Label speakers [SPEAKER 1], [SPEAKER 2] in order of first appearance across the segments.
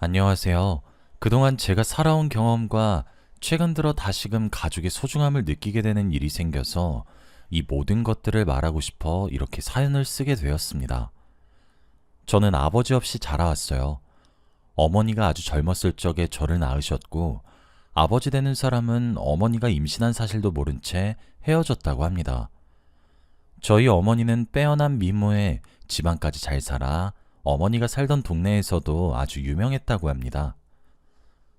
[SPEAKER 1] 안녕하세요. 그동안 제가 살아온 경험과 최근 들어 다시금 가족의 소중함을 느끼게 되는 일이 생겨서 이 모든 것들을 말하고 싶어 이렇게 사연을 쓰게 되었습니다. 저는 아버지 없이 자라왔어요. 어머니가 아주 젊었을 적에 저를 낳으셨고, 아버지 되는 사람은 어머니가 임신한 사실도 모른 채 헤어졌다고 합니다. 저희 어머니는 빼어난 미모에 집안까지 잘 살아 어머니가 살던 동네에서도 아주 유명했다고 합니다.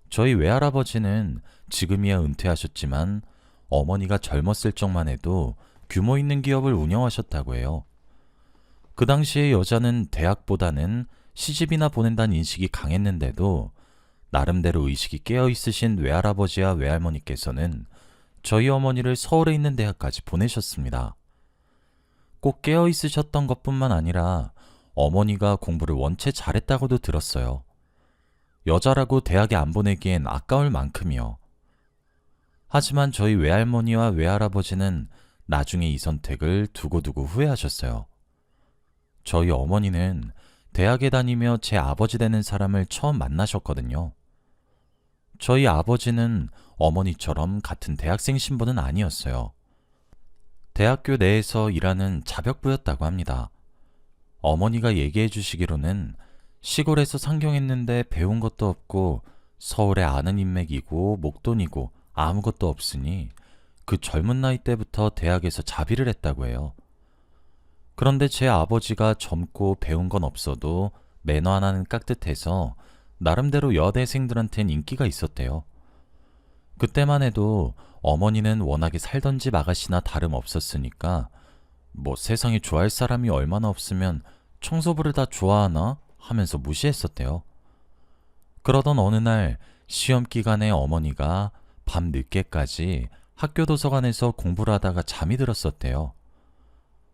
[SPEAKER 1] 저희 외할아버지는 지금이야 은퇴하셨지만 어머니가 젊었을 적만 해도 규모 있는 기업을 운영하셨다고 해요. 그 당시에 여자는 대학보다는 시집이나 보낸다는 인식이 강했는데도 나름대로 의식이 깨어 있으신 외할아버지와 외할머니께서는 저희 어머니를 서울에 있는 대학까지 보내셨습니다. 꼭 깨어 있으셨던 것뿐만 아니라 어머니가 공부를 원체 잘했다고도 들었어요. 여자라고 대학에 안 보내기엔 아까울 만큼이요. 하지만 저희 외할머니와 외할아버지는 나중에 이 선택을 두고두고 후회하셨어요. 저희 어머니는 대학에 다니며 제 아버지 되는 사람을 처음 만나셨거든요. 저희 아버지는 어머니처럼 같은 대학생 신분은 아니었어요. 대학교 내에서 일하는 자벽부였다고 합니다. 어머니가 얘기해 주시기로는 시골에서 상경했는데 배운 것도 없고 서울에 아는 인맥이고 목돈이고 아무것도 없으니 그 젊은 나이 때부터 대학에서 자비를 했다고 해요. 그런데 제 아버지가 젊고 배운 건 없어도 매너 하나는 깍듯해서 나름대로 여대생들한텐 인기가 있었대요. 그때만 해도 어머니는 워낙에 살던 집 아가씨나 다름없었으니까 뭐 세상에 좋아할 사람이 얼마나 없으면 청소부를 다 좋아하나 하면서 무시했었대요. 그러던 어느 날 시험 기간에 어머니가 밤 늦게까지 학교 도서관에서 공부를 하다가 잠이 들었었대요.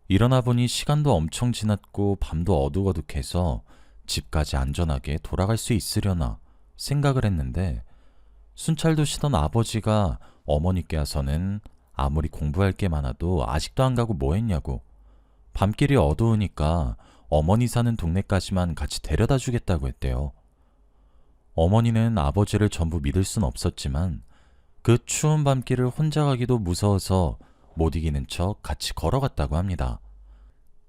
[SPEAKER 1] 일어나 보니 시간도 엄청 지났고 밤도 어둑어둑해서 집까지 안전하게 돌아갈 수 있으려나 생각을 했는데 순찰도 쉬던 아버지가 어머니께 와서는 아무리 공부할 게 많아도 아직도 안 가고 뭐 했냐고, 밤길이 어두우니까 어머니 사는 동네까지만 같이 데려다 주겠다고 했대요. 어머니는 아버지를 전부 믿을 순 없었지만 그 추운 밤길을 혼자 가기도 무서워서 못 이기는 척 같이 걸어갔다고 합니다.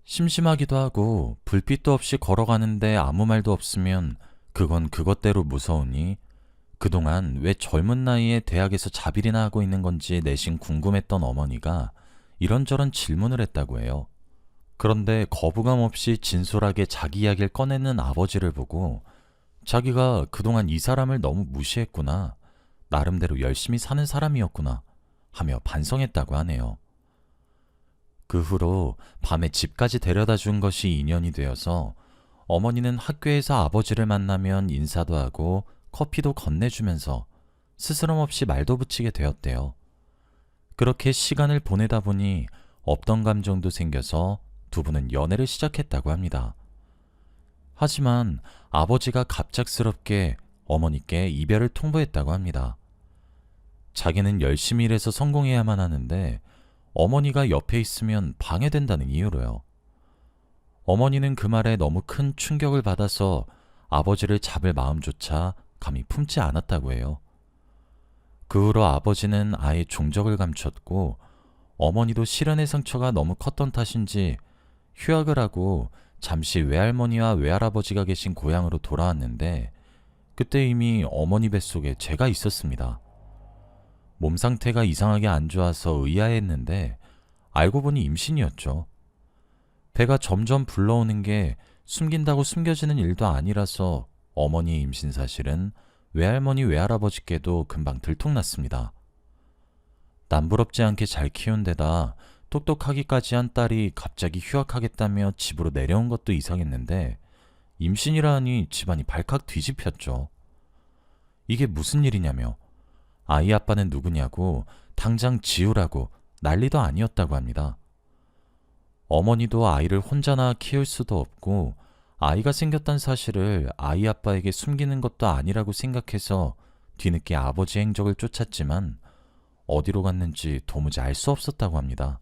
[SPEAKER 1] 심심하기도 하고 불빛도 없이 걸어가는데 아무 말도 없으면 그건 그것대로 무서우니 그동안 왜 젊은 나이에 대학에서 자빌이나 하고 있는 건지 내심 궁금했던 어머니가 이런저런 질문을 했다고 해요. 그런데 거부감 없이 진솔하게 자기 이야기를 꺼내는 아버지를 보고 자기가 그동안 이 사람을 너무 무시했구나, 나름대로 열심히 사는 사람이었구나 하며 반성했다고 하네요. 그 후로 밤에 집까지 데려다 준 것이 인연이 되어서 어머니는 학교에서 아버지를 만나면 인사도 하고 커피도 건네주면서 스스럼 없이 말도 붙이게 되었대요. 그렇게 시간을 보내다 보니 없던 감정도 생겨서 두 분은 연애를 시작했다고 합니다. 하지만 아버지가 갑작스럽게 어머니께 이별을 통보했다고 합니다. 자기는 열심히 일해서 성공해야만 하는데 어머니가 옆에 있으면 방해된다는 이유로요. 어머니는 그 말에 너무 큰 충격을 받아서 아버지를 잡을 마음조차 감히 품지 않았다고 해요. 그 후로 아버지는 아예 종적을 감췄고 어머니도 실연의 상처가 너무 컸던 탓인지 휴학을 하고 잠시 외할머니와 외할아버지가 계신 고향으로 돌아왔는데 그때 이미 어머니 뱃속에 제가 있었습니다. 몸 상태가 이상하게 안 좋아서 의아했는데 알고 보니 임신이었죠. 배가 점점 불러오는 게 숨긴다고 숨겨지는 일도 아니라서 어머니의 임신 사실은 외할머니 외할아버지께도 금방 들통났습니다. 남부럽지 않게 잘 키운 데다 똑똑하기까지 한 딸이 갑자기 휴학하겠다며 집으로 내려온 것도 이상했는데 임신이라 하니 집안이 발칵 뒤집혔죠. 이게 무슨 일이냐며 아이 아빠는 누구냐고 당장 지우라고 난리도 아니었다고 합니다. 어머니도 아이를 혼자나 키울 수도 없고 아이가 생겼다는 사실을 아이 아빠에게 숨기는 것도 아니라고 생각해서 뒤늦게 아버지 행적을 쫓았지만 어디로 갔는지 도무지 알 수 없었다고 합니다.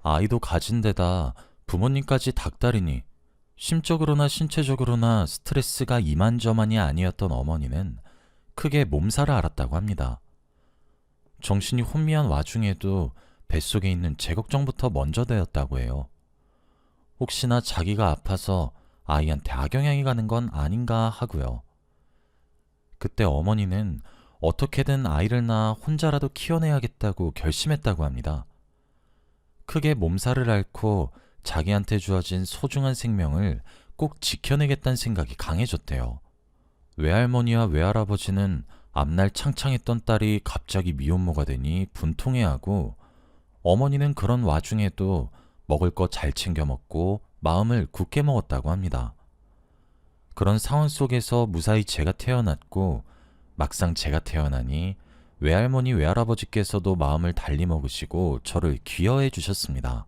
[SPEAKER 1] 아이도 가진 데다 부모님까지 닥달이니 심적으로나 신체적으로나 스트레스가 이만저만이 아니었던 어머니는 크게 몸살을 앓았다고 합니다. 정신이 혼미한 와중에도 뱃속에 있는 제 걱정부터 먼저 되었다고 해요. 혹시나 자기가 아파서 아이한테 악영향이 가는 건 아닌가 하고요. 그때 어머니는 어떻게든 아이를 낳아 혼자라도 키워내야겠다고 결심했다고 합니다. 크게 몸살을 앓고 자기한테 주어진 소중한 생명을 꼭 지켜내겠다는 생각이 강해졌대요. 외할머니와 외할아버지는 앞날 창창했던 딸이 갑자기 미혼모가 되니 분통해하고, 어머니는 그런 와중에도 먹을 거 잘 챙겨 먹고 마음을 굳게 먹었다고 합니다. 그런 상황 속에서 무사히 제가 태어났고, 막상 제가 태어나니 외할머니 외할아버지께서도 마음을 달리 먹으시고 저를 귀여워해 주셨습니다.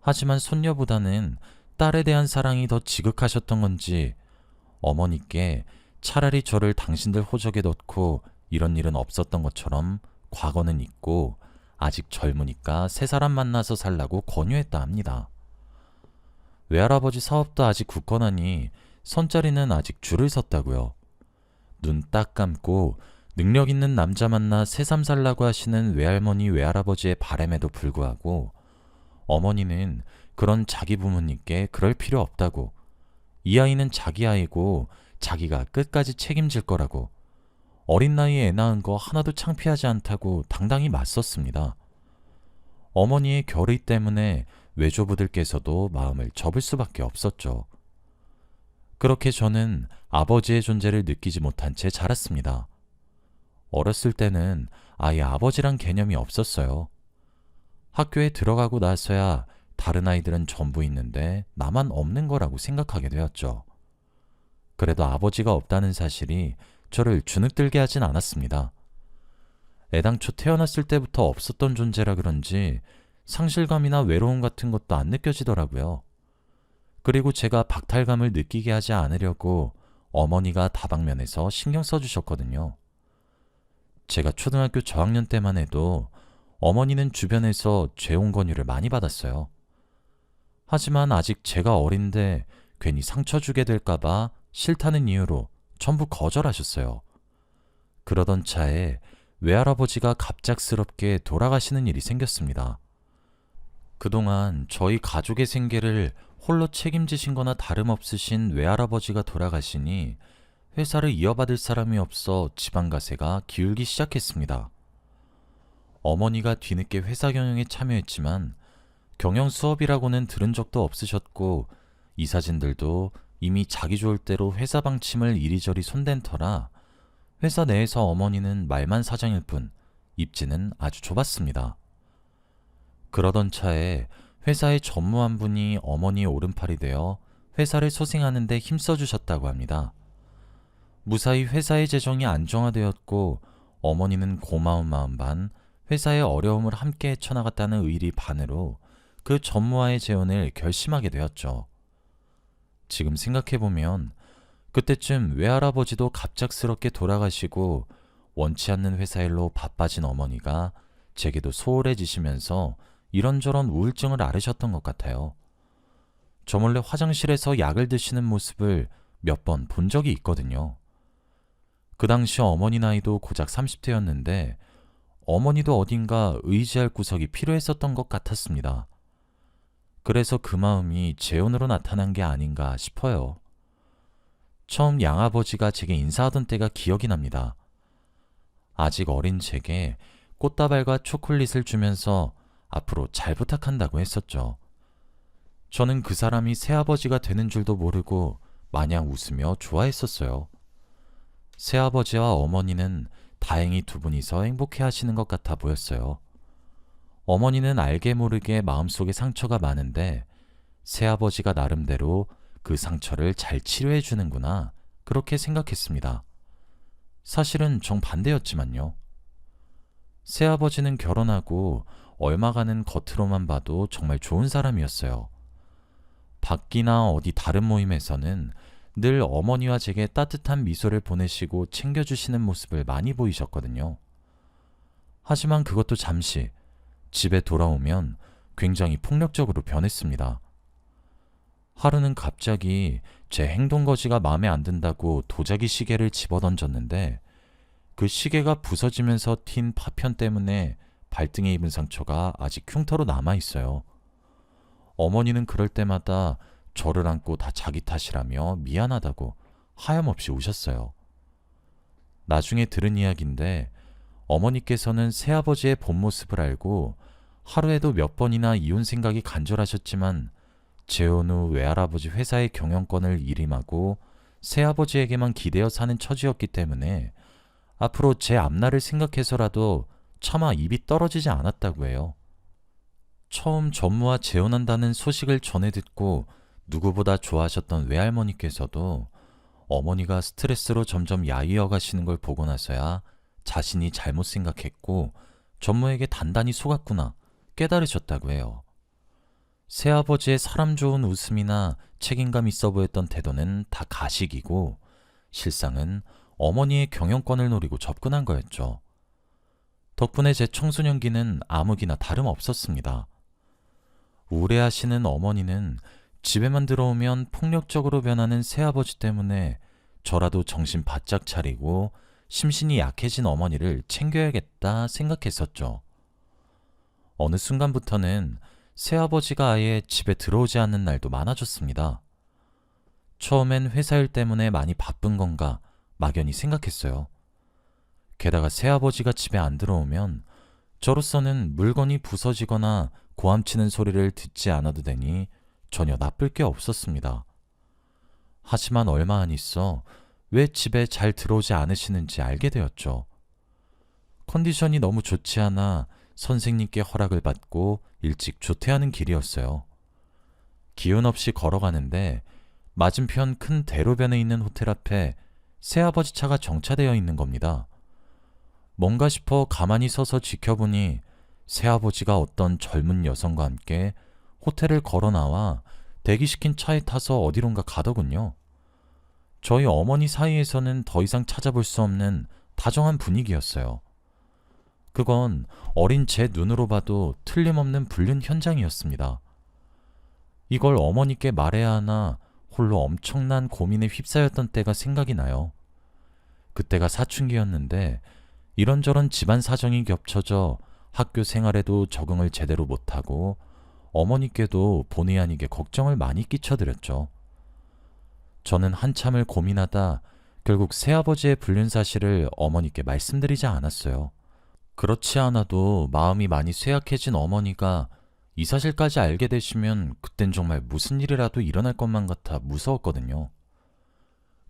[SPEAKER 1] 하지만 손녀보다는 딸에 대한 사랑이 더 지극하셨던 건지 어머니께 차라리 저를 당신들 호적에 넣고 이런 일은 없었던 것처럼 과거는 잊고 아직 젊으니까 새 사람 만나서 살라고 권유했다 합니다. 외할아버지 사업도 아직 굳건하니 선자리는 아직 줄을 섰다고요. 눈 딱 감고 능력 있는 남자 만나 새삼 살라고 하시는 외할머니 외할아버지의 바람에도 불구하고 어머니는 그런 자기 부모님께 그럴 필요 없다고, 이 아이는 자기 아이고 자기가 끝까지 책임질 거라고, 어린 나이에 애 낳은 거 하나도 창피하지 않다고 당당히 맞섰습니다. 어머니의 결의 때문에 외조부들께서도 마음을 접을 수밖에 없었죠. 그렇게 저는 아버지의 존재를 느끼지 못한 채 자랐습니다. 어렸을 때는 아예 아버지란 개념이 없었어요. 학교에 들어가고 나서야 다른 아이들은 전부 있는데 나만 없는 거라고 생각하게 되었죠. 그래도 아버지가 없다는 사실이 저를 주눅들게 하진 않았습니다. 애당초 태어났을 때부터 없었던 존재라 그런지 상실감이나 외로움 같은 것도 안 느껴지더라고요. 그리고 제가 박탈감을 느끼게 하지 않으려고 어머니가 다방면에서 신경 써주셨거든요. 제가 초등학교 저학년 때만 해도 어머니는 주변에서 재혼 권유를 많이 받았어요. 하지만 아직 제가 어린데 괜히 상처 주게 될까봐 싫다는 이유로 전부 거절하셨어요. 그러던 차에 외할아버지가 갑작스럽게 돌아가시는 일이 생겼습니다. 그동안 저희 가족의 생계를 홀로 책임지신 거나 다름없으신 외할아버지가 돌아가시니 회사를 이어받을 사람이 없어 지방가세가 기울기 시작했습니다. 어머니가 뒤늦게 회사 경영에 참여했지만 경영 수업이라고는 들은 적도 없으셨고, 이사진들도 이미 자기 좋을 대로 회사 방침을 이리저리 손댄 터라 회사 내에서 어머니는 말만 사장일 뿐 입지는 아주 좁았습니다. 그러던 차에 회사의 전무 한 분이 어머니의 오른팔이 되어 회사를 소생하는 데 힘써주셨다고 합니다. 무사히 회사의 재정이 안정화되었고 어머니는 고마운 마음 반, 회사의 어려움을 함께 헤쳐나갔다는 의리 반으로 그 전무와의 재혼을 결심하게 되었죠. 지금 생각해보면 그때쯤 외할아버지도 갑작스럽게 돌아가시고 원치 않는 회사 일로 바빠진 어머니가 제게도 소홀해지시면서 이런저런 우울증을 앓으셨던 것 같아요. 저 몰래 화장실에서 약을 드시는 모습을 몇 번 본 적이 있거든요. 그 당시 어머니 나이도 고작 30대였는데 어머니도 어딘가 의지할 구석이 필요했었던 것 같았습니다. 그래서 그 마음이 재혼으로 나타난 게 아닌가 싶어요. 처음 양아버지가 제게 인사하던 때가 기억이 납니다. 아직 어린 제게 꽃다발과 초콜릿을 주면서 앞으로 잘 부탁한다고 했었죠. 저는 그 사람이 새아버지가 되는 줄도 모르고 마냥 웃으며 좋아했었어요. 새아버지와 어머니는 다행히 두 분이서 행복해 하시는 것 같아 보였어요. 어머니는 알게 모르게 마음속에 상처가 많은데 새아버지가 나름대로 그 상처를 잘 치료해 주는구나, 그렇게 생각했습니다. 사실은 정반대였지만요. 새아버지는 결혼하고 얼마가는 겉으로만 봐도 정말 좋은 사람이었어요. 밖이나 어디 다른 모임에서는 늘 어머니와 제게 따뜻한 미소를 보내시고 챙겨주시는 모습을 많이 보이셨거든요. 하지만 그것도 잠시, 집에 돌아오면 굉장히 폭력적으로 변했습니다. 하루는 갑자기 제 행동거지가 마음에 안 든다고 도자기 시계를 집어던졌는데 그 시계가 부서지면서 튄 파편 때문에 발등에 입은 상처가 아직 흉터로 남아있어요. 어머니는 그럴 때마다 저를 안고 다 자기 탓이라며 미안하다고 하염없이 우셨어요. 나중에 들은 이야기인데 어머니께서는 새아버지의 본 모습을 알고 하루에도 몇 번이나 이혼 생각이 간절하셨지만 재혼 후 외할아버지 회사의 경영권을 일임하고 새아버지에게만 기대어 사는 처지였기 때문에 앞으로 제 앞날을 생각해서라도 차마 입이 떨어지지 않았다고 해요. 처음 전무와 재혼한다는 소식을 전해 듣고 누구보다 좋아하셨던 외할머니께서도 어머니가 스트레스로 점점 야위어 가시는 걸 보고 나서야 자신이 잘못 생각했고 전무에게 단단히 속았구나 깨달으셨다고 해요. 새아버지의 사람 좋은 웃음이나 책임감 있어 보였던 태도는 다 가식이고 실상은 어머니의 경영권을 노리고 접근한 거였죠. 덕분에 제 청소년기는 암흑이나 다름없었습니다. 우울해하시는 어머니는 집에만 들어오면 폭력적으로 변하는 새아버지 때문에 저라도 정신 바짝 차리고 심신이 약해진 어머니를 챙겨야겠다 생각했었죠. 어느 순간부터는 새아버지가 아예 집에 들어오지 않는 날도 많아졌습니다. 처음엔 회사 일 때문에 많이 바쁜 건가 막연히 생각했어요. 게다가 새아버지가 집에 안 들어오면 저로서는 물건이 부서지거나 고함치는 소리를 듣지 않아도 되니 전혀 나쁠 게 없었습니다. 하지만 얼마 안 있어 왜 집에 잘 들어오지 않으시는지 알게 되었죠. 컨디션이 너무 좋지 않아 선생님께 허락을 받고 일찍 조퇴하는 길이었어요. 기운 없이 걸어가는데 맞은편 큰 대로변에 있는 호텔 앞에 새아버지 차가 정차되어 있는 겁니다. 뭔가 싶어 가만히 서서 지켜보니 새아버지가 어떤 젊은 여성과 함께 호텔을 걸어 나와 대기시킨 차에 타서 어디론가 가더군요. 저희 어머니 사이에서는 더 이상 찾아볼 수 없는 다정한 분위기였어요. 그건 어린 제 눈으로 봐도 틀림없는 불륜 현장이었습니다. 이걸 어머니께 말해야 하나 홀로 엄청난 고민에 휩싸였던 때가 생각이 나요. 그때가 사춘기였는데 이런저런 집안 사정이 겹쳐져 학교 생활에도 적응을 제대로 못하고 어머니께도 본의 아니게 걱정을 많이 끼쳐드렸죠. 저는 한참을 고민하다 결국 새아버지의 불륜 사실을 어머니께 말씀드리지 않았어요. 그렇지 않아도 마음이 많이 쇠약해진 어머니가 이 사실까지 알게 되시면 그땐 정말 무슨 일이라도 일어날 것만 같아 무서웠거든요.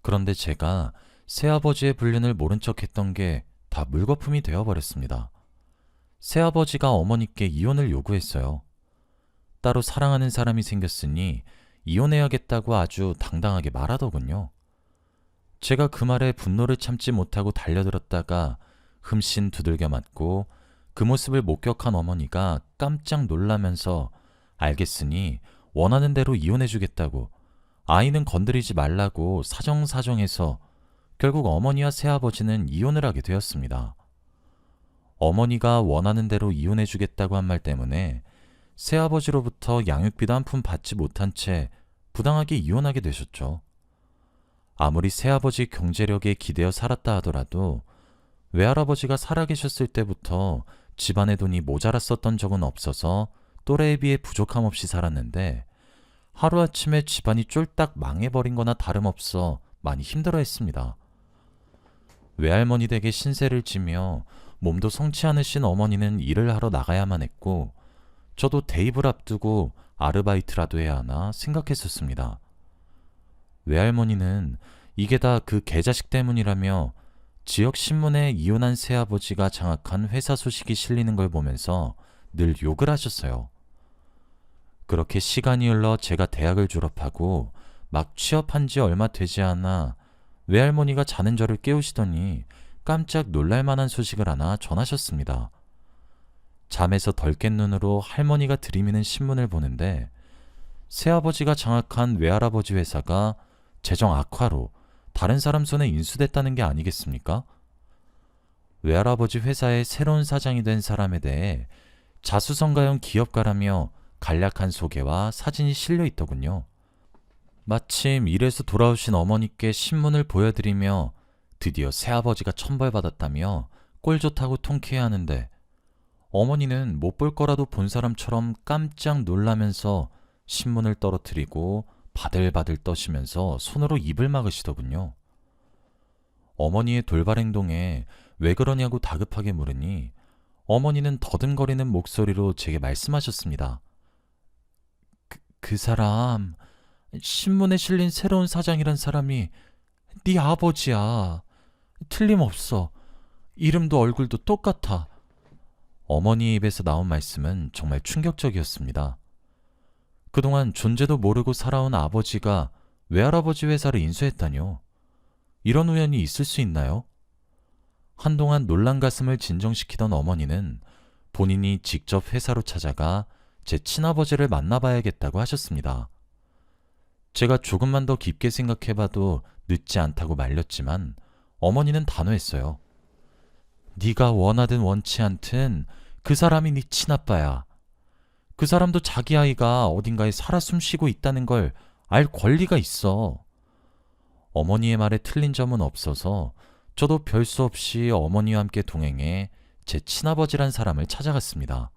[SPEAKER 1] 그런데 제가 새아버지의 불륜을 모른 척했던 게 다 물거품이 되어버렸습니다. 새아버지가 어머니께 이혼을 요구했어요. 따로 사랑하는 사람이 생겼으니 이혼해야겠다고 아주 당당하게 말하더군요. 제가 그 말에 분노를 참지 못하고 달려들었다가 흠씬 두들겨 맞고 그 모습을 목격한 어머니가 깜짝 놀라면서 알겠으니 원하는 대로 이혼해주겠다고 아이는 건드리지 말라고 사정사정해서 결국 어머니와 새아버지는 이혼을 하게 되었습니다. 어머니가 원하는 대로 이혼해주겠다고 한 말 때문에 새아버지로부터 양육비도 한 푼 받지 못한 채 부당하게 이혼하게 되셨죠. 아무리 새아버지 경제력에 기대어 살았다 하더라도 외할아버지가 살아계셨을 때부터 집안의 돈이 모자랐었던 적은 없어서 또래에 비해 부족함 없이 살았는데 하루아침에 집안이 쫄딱 망해버린 거나 다름없어 많이 힘들어했습니다. 외할머니 댁에 신세를 지며 몸도 성치 않으신 어머니는 일을 하러 나가야만 했고 저도 대입을 앞두고 아르바이트라도 해야 하나 생각했었습니다. 외할머니는 이게 다 그 개자식 때문이라며 지역 신문에 이혼한 새아버지가 장악한 회사 소식이 실리는 걸 보면서 늘 욕을 하셨어요. 그렇게 시간이 흘러 제가 대학을 졸업하고 막 취업한 지 얼마 되지 않아 외할머니가 자는 저를 깨우시더니 깜짝 놀랄만한 소식을 하나 전하셨습니다. 잠에서 덜 깬 눈으로 할머니가 들이미는 신문을 보는데 새아버지가 장악한 외할아버지 회사가 재정 악화로 다른 사람 손에 인수됐다는 게 아니겠습니까? 외할아버지 회사의 새로운 사장이 된 사람에 대해 자수성가형 기업가라며 간략한 소개와 사진이 실려 있더군요. 마침 일에서 돌아오신 어머니께 신문을 보여드리며 드디어 새아버지가 천벌받았다며 꼴 좋다고 통쾌해하는데 어머니는 못 볼 거라도 본 사람처럼 깜짝 놀라면서 신문을 떨어뜨리고 바들바들 떠시면서 손으로 입을 막으시더군요. 어머니의 돌발 행동에 왜 그러냐고 다급하게 물으니 어머니는 더듬거리는 목소리로 제게 말씀하셨습니다. 그 사람, 신문에 실린 새로운 사장이란 사람이 네 아버지야. 틀림없어. 이름도 얼굴도 똑같아. 어머니의 입에서 나온 말씀은 정말 충격적이었습니다. 그동안 존재도 모르고 살아온 아버지가 외할아버지 회사를 인수했다뇨. 이런 우연이 있을 수 있나요? 한동안 놀란 가슴을 진정시키던 어머니는 본인이 직접 회사로 찾아가 제 친아버지를 만나봐야겠다고 하셨습니다. 제가 조금만 더 깊게 생각해봐도 늦지 않다고 말렸지만 어머니는 단호했어요. 네가 원하든 원치 않든 그 사람이 네 친아빠야. 그 사람도 자기 아이가 어딘가에 살아 숨쉬고 있다는 걸 알 권리가 있어. 어머니의 말에 틀린 점은 없어서 저도 별 수 없이 어머니와 함께 동행해 제 친아버지란 사람을 찾아갔습니다.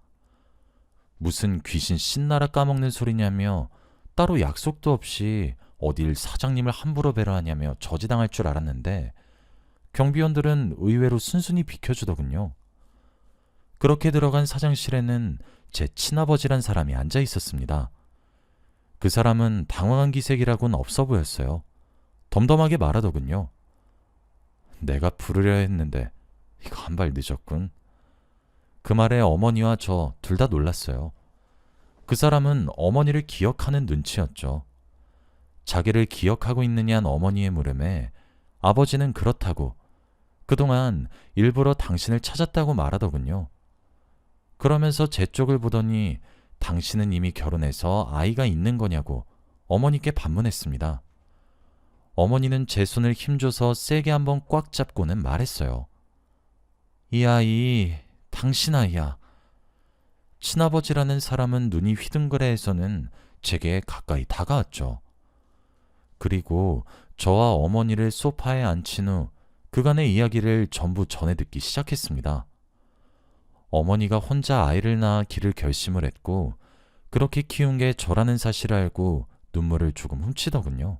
[SPEAKER 1] 무슨 귀신 신나라 까먹는 소리냐며 따로 약속도 없이 어딜 사장님을 함부로 배려하냐며 저지당할 줄 알았는데 경비원들은 의외로 순순히 비켜주더군요. 그렇게 들어간 사장실에는 제 친아버지란 사람이 앉아 있었습니다. 그 사람은 당황한 기색이라고는 없어 보였어요. 덤덤하게 말하더군요. 내가 부르려 했는데 이거 한 발 늦었군. 그 말에 어머니와 저 둘 다 놀랐어요. 그 사람은 어머니를 기억하는 눈치였죠. 자기를 기억하고 있느냐는 어머니의 물음에 아버지는 그렇다고 그동안 일부러 당신을 찾았다고 말하더군요. 그러면서 제 쪽을 보더니 당신은 이미 결혼해서 아이가 있는 거냐고 어머니께 반문했습니다. 어머니는 제 손을 힘줘서 세게 한번 꽉 잡고는 말했어요. 이 아이, 당신 아이야. 친아버지라는 사람은 눈이 휘둥그레해서는 제게 가까이 다가왔죠. 그리고 저와 어머니를 소파에 앉힌 후 그간의 이야기를 전부 전해 듣기 시작했습니다. 어머니가 혼자 아이를 낳아 기를 결심을 했고 그렇게 키운 게 저라는 사실을 알고 눈물을 조금 훔치더군요.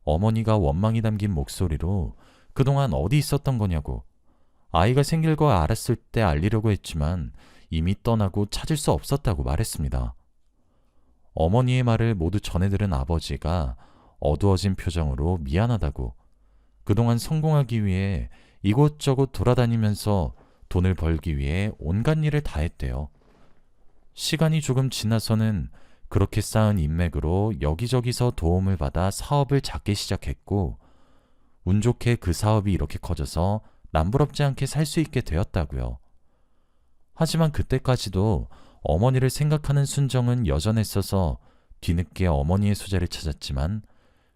[SPEAKER 1] 어머니가 원망이 담긴 목소리로 그동안 어디 있었던 거냐고 아이가 생길 거 알았을 때 알리려고 했지만 이미 떠나고 찾을 수 없었다고 말했습니다. 어머니의 말을 모두 전해들은 아버지가 어두워진 표정으로 미안하다고 그동안 성공하기 위해 이곳저곳 돌아다니면서 돈을 벌기 위해 온갖 일을 다 했대요. 시간이 조금 지나서는 그렇게 쌓은 인맥으로 여기저기서 도움을 받아 사업을 작게 시작했고 운 좋게 그 사업이 이렇게 커져서 남부럽지 않게 살 수 있게 되었다고요. 하지만 그때까지도 어머니를 생각하는 순정은 여전했어서 뒤늦게 어머니의 소재를 찾았지만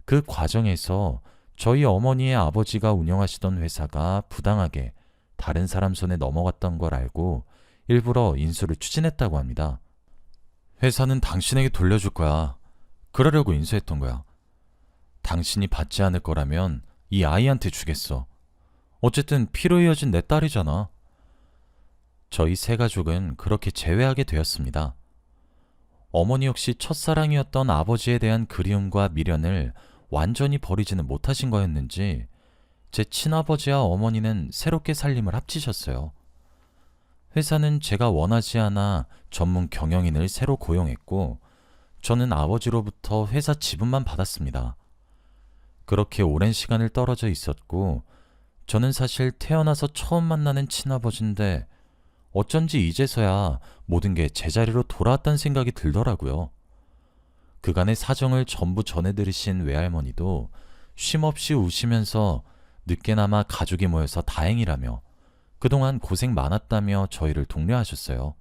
[SPEAKER 1] 그 과정에서 저희 어머니의 아버지가 운영하시던 회사가 부당하게 다른 사람 손에 넘어갔던 걸 알고 일부러 인수를 추진했다고 합니다. 회사는 당신에게 돌려줄 거야. 그러려고 인수했던 거야. 당신이 받지 않을 거라면 이 아이한테 주겠어. 어쨌든 피로 이어진 내 딸이잖아. 저희 세 가족은 그렇게 재회하게 되었습니다. 어머니 역시 첫사랑이었던 아버지에 대한 그리움과 미련을 완전히 버리지는 못하신 거였는지 제 친아버지와 어머니는 새롭게 살림을 합치셨어요. 회사는 제가 원하지 않아 전문 경영인을 새로 고용했고 저는 아버지로부터 회사 지분만 받았습니다. 그렇게 오랜 시간을 떨어져 있었고 저는 사실 태어나서 처음 만나는 친아버지인데 어쩐지 이제서야 모든 게 제자리로 돌아왔다는 생각이 들더라고요. 그간의 사정을 전부 전해들으신 외할머니도 쉼없이 우시면서 늦게나마 가족이 모여서 다행이라며 그동안 고생 많았다며 저희를 독려하셨어요.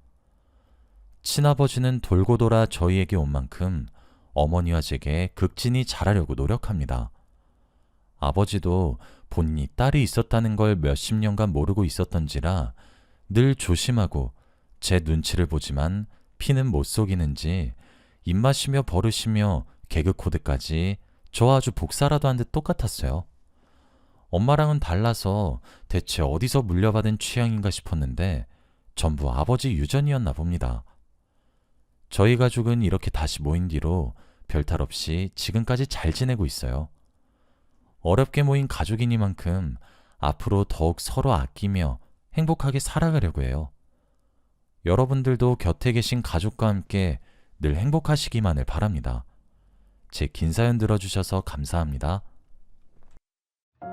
[SPEAKER 1] 친아버지는 돌고 돌아 저희에게 온 만큼 어머니와 제게 극진히 잘하려고 노력합니다. 아버지도 본인이 딸이 있었다는 걸 몇십 년간 모르고 있었던지라 늘 조심하고 제 눈치를 보지만 피는 못 속이는지 입마시며 버르시며 개그 코드까지 저 아주 복사라도 한 듯 똑같았어요. 엄마랑은 달라서 대체 어디서 물려받은 취향인가 싶었는데 전부 아버지 유전이었나 봅니다. 저희 가족은 이렇게 다시 모인 뒤로 별탈 없이 지금까지 잘 지내고 있어요. 어렵게 모인 가족이니만큼 앞으로 더욱 서로 아끼며 행복하게 살아가려고 해요. 여러분들도 곁에 계신 가족과 함께 늘 행복하시기만을 바랍니다. 제 긴 사연 들어주셔서 감사합니다.